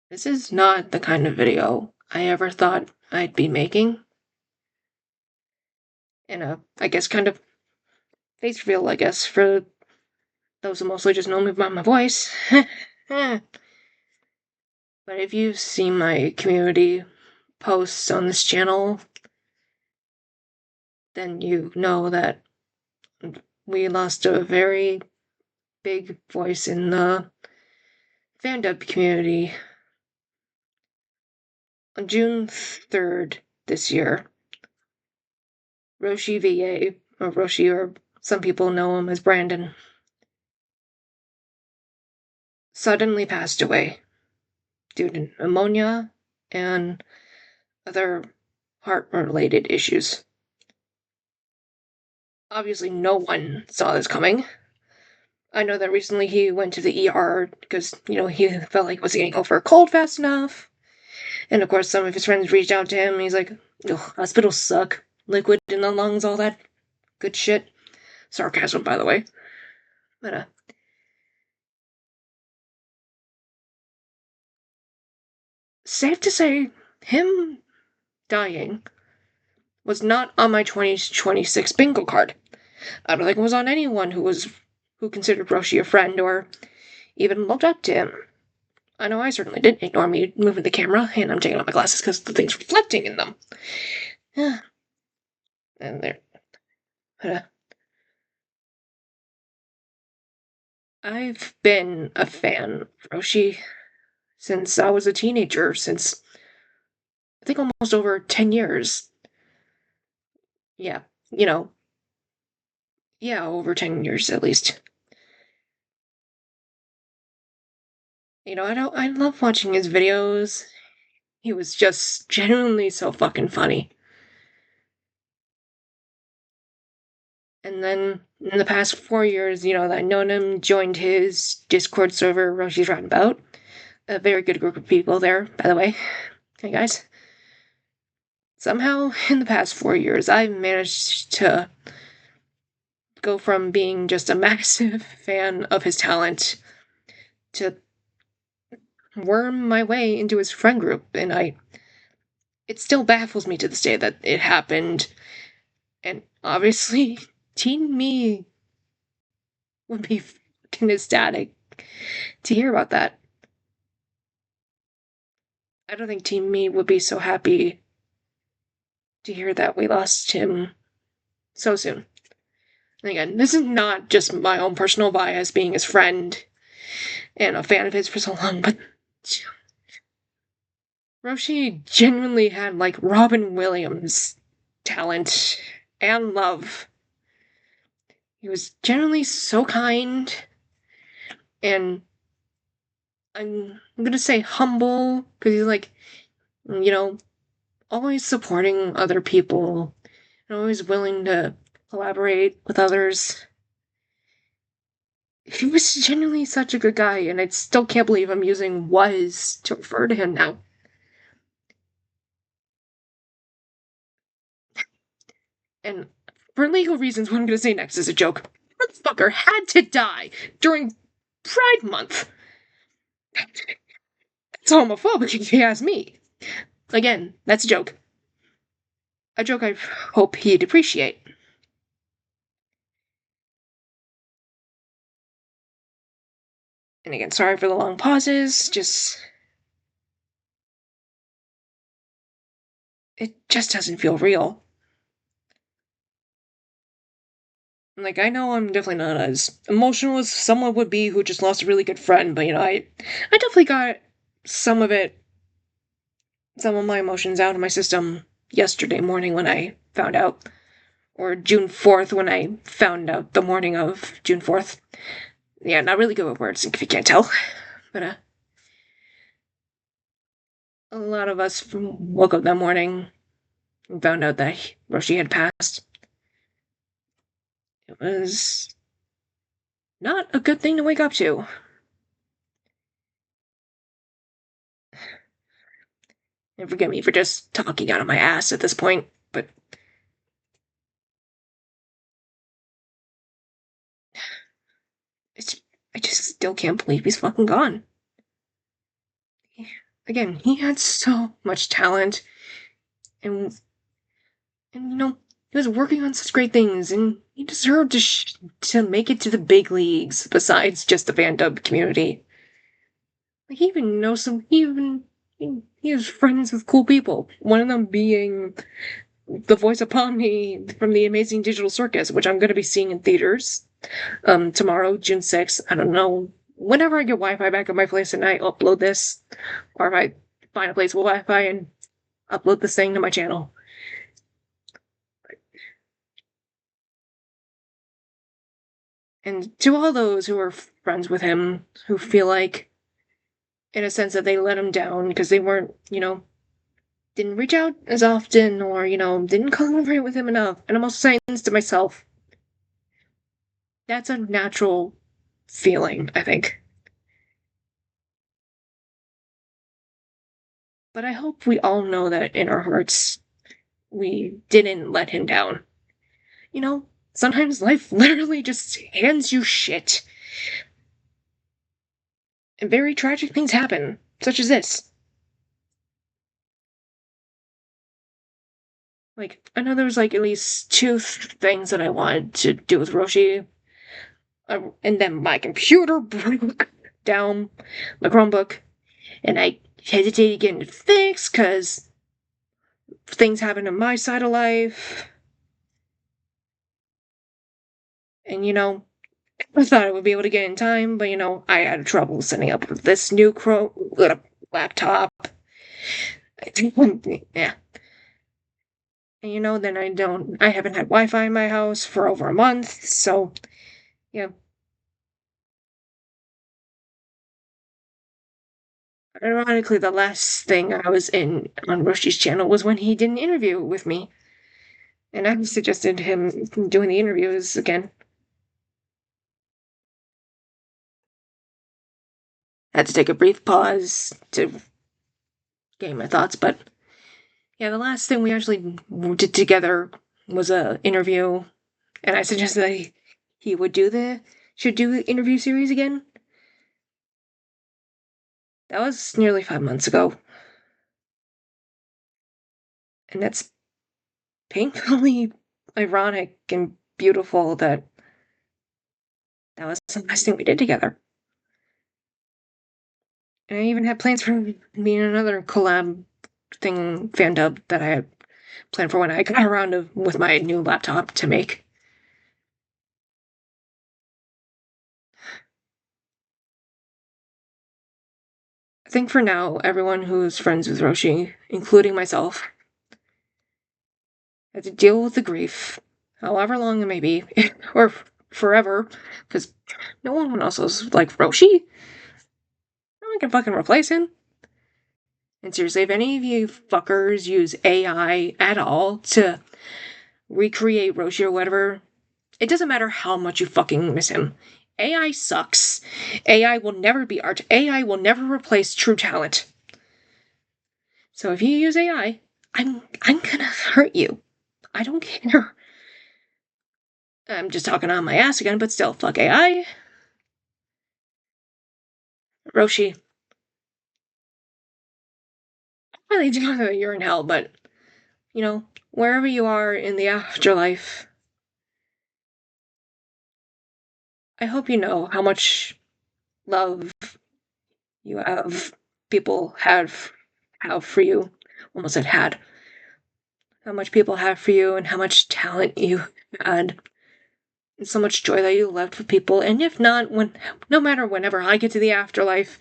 This is not the kind of video I ever thought I'd be making. And I guess kind of face reveal, I guess, for those who mostly just know me by my voice. But if you've seen my community posts on this channel, then you know that we lost a very big voice in the fandub community. On June 3rd this year, RoshiVA, or Roshi, or some people know him as Brandon, suddenly passed away due to pneumonia and other heart-related issues. Obviously, no one saw this coming. I know that recently he went to the ER because, he felt like he wasn't getting over a cold fast enough. And of course, some of his friends reached out to him, and he's like, ugh, hospitals suck. Liquid in the lungs, all that good shit. Sarcasm, by the way. But, safe to say, him dying was not on my 2026 bingo card. I don't think it was on anyone who considered Roshi a friend or even looked up to him. I know I certainly didn't. Ignore me moving the camera, and I'm taking off my glasses because the thing's reflecting in them. And there. I've been a fan of Roshi since I was a teenager, since I think almost over 10 years. Yeah, over 10 years at least. I love watching his videos. He was just genuinely so fucking funny. And then in the past 4 years, that I've known him, joined his Discord server, Roshi's Roundabout. A very good group of people there, by the way. Hey guys. Somehow, in the past 4 years, I've managed to go from being just a massive fan of his talent to worm my way into his friend group, and it still baffles me to this day that it happened. And obviously, teen me would be fucking ecstatic to hear about that. I don't think teen me would be so happy to hear that we lost him so soon. And again, this is not just my own personal bias being his friend and a fan of his for so long, but Roshi genuinely had, like, Robin Williams talent and love. He was genuinely so kind, and I'm gonna say humble, because he's like, always supporting other people, and always willing to collaborate with others. He was genuinely such a good guy, and I still can't believe I'm using was to refer to him now. And for legal reasons, what I'm gonna say next is a joke. Motherfucker had to die during Pride Month. It's homophobic if you ask me. Again, that's a joke. A joke I hope he'd appreciate. And again, sorry for the long pauses, it just doesn't feel real. Like, I know I'm definitely not as emotional as someone would be who just lost a really good friend, but I definitely got some of my emotions out of my system yesterday morning when I found out. Or June 4th when I found out the morning of June 4th. Yeah, not really good with words, if you can't tell. But, a lot of us woke up that morning and found out that Roshi had passed. It was not a good thing to wake up to. And forgive me for just talking out of my ass at this point, but I just still can't believe he's fucking gone. again, he had so much talent, and he was working on such great things, and he deserved to make it to the big leagues. Besides just the fandub community, like he even knows some. He has friends with cool people. One of them being the voice of Pomni from the Amazing Digital Circus, which I'm going to be seeing in theaters tomorrow, June 6th. I don't know. Whenever I get Wi-Fi back at my place and I upload this, or if I find a place with Wi-Fi and upload this thing to my channel. And to all those who are friends with him, who feel like, in a sense, that they let him down because they weren't, didn't reach out as often or, didn't collaborate with him enough. And I'm also saying this to myself. That's a natural feeling, I think. But I hope we all know that in our hearts, we didn't let him down. Sometimes life literally just hands you shit. And very tragic things happen, such as this. Like, I know there was, at least two things that I wanted to do with Roshi. And then my computer broke down, my Chromebook, and I hesitated getting it fixed because things happen on my side of life. And, I thought I would be able to get in time, but, I had trouble setting up this new laptop. Yeah. And, then I haven't had Wi-Fi in my house for over a month, so, yeah. Ironically, the last thing I was in on Roshi's channel was when he did an interview with me. And I suggested him doing the interviews again. Had to take a brief pause to gain my thoughts, but yeah, the last thing we actually did together was a interview, and I suggested that he should do the interview series again. That was nearly 5 months ago. And that's painfully ironic and beautiful that was the last thing we did together. And I even had plans for me and another collab thing, fandub, that I had planned for when I got around with my new laptop to make. I think for now, everyone who's friends with Roshi, including myself, had to deal with the grief, however long it may be, or forever, because no one else is like Roshi. No one can fucking replace him. And seriously, if any of you fuckers use AI at all to recreate Roshi or whatever, it doesn't matter how much you fucking miss him. AI sucks. AI will never be art. AI will never replace true talent. So if you use AI, I'm gonna hurt you. I don't care. I'm just talking on my ass again, but still, fuck AI. Roshi. I really do know that you're in hell, but, wherever you are in the afterlife, I hope you know how much love you people have for you. Almost said had. How much people have for you and how much talent you had. And so much joy that you left for people. And if not, no matter whenever I get to the afterlife,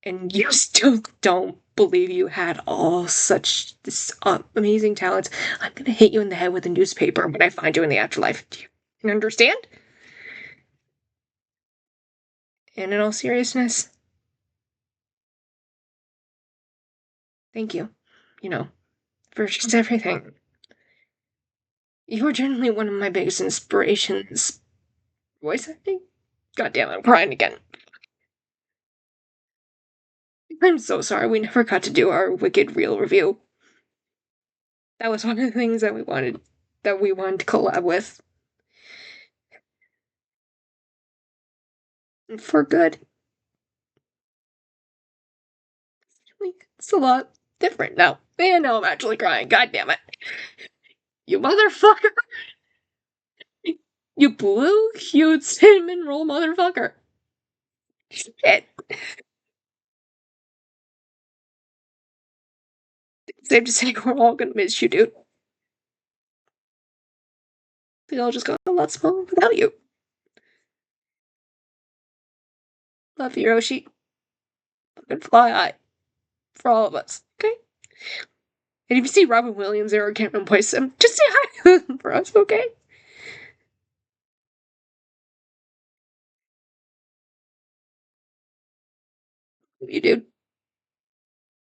and you still don't believe you had all such this amazing talents, I'm gonna hit you in the head with a newspaper when I find you in the afterlife. Do you understand? And in all seriousness, thank you, for just everything. You were generally one of my biggest inspirations. Voice acting? God damn it, I'm crying again. I'm so sorry we never got to do our Wicked Reel review. That was one of the things that we wanted to collab with. For good. It's a lot different now. And now I'm actually crying. God damn it. You motherfucker. You blue-hued cinnamon roll motherfucker. Shit. Safe to say we're all gonna miss you, dude. We all just got a lot smaller without you. Love you, Roshi. Fucking fly high. For all of us. Okay? And if you see Robin Williams there or Cameron Boyce, just say hi for us, okay? You dude.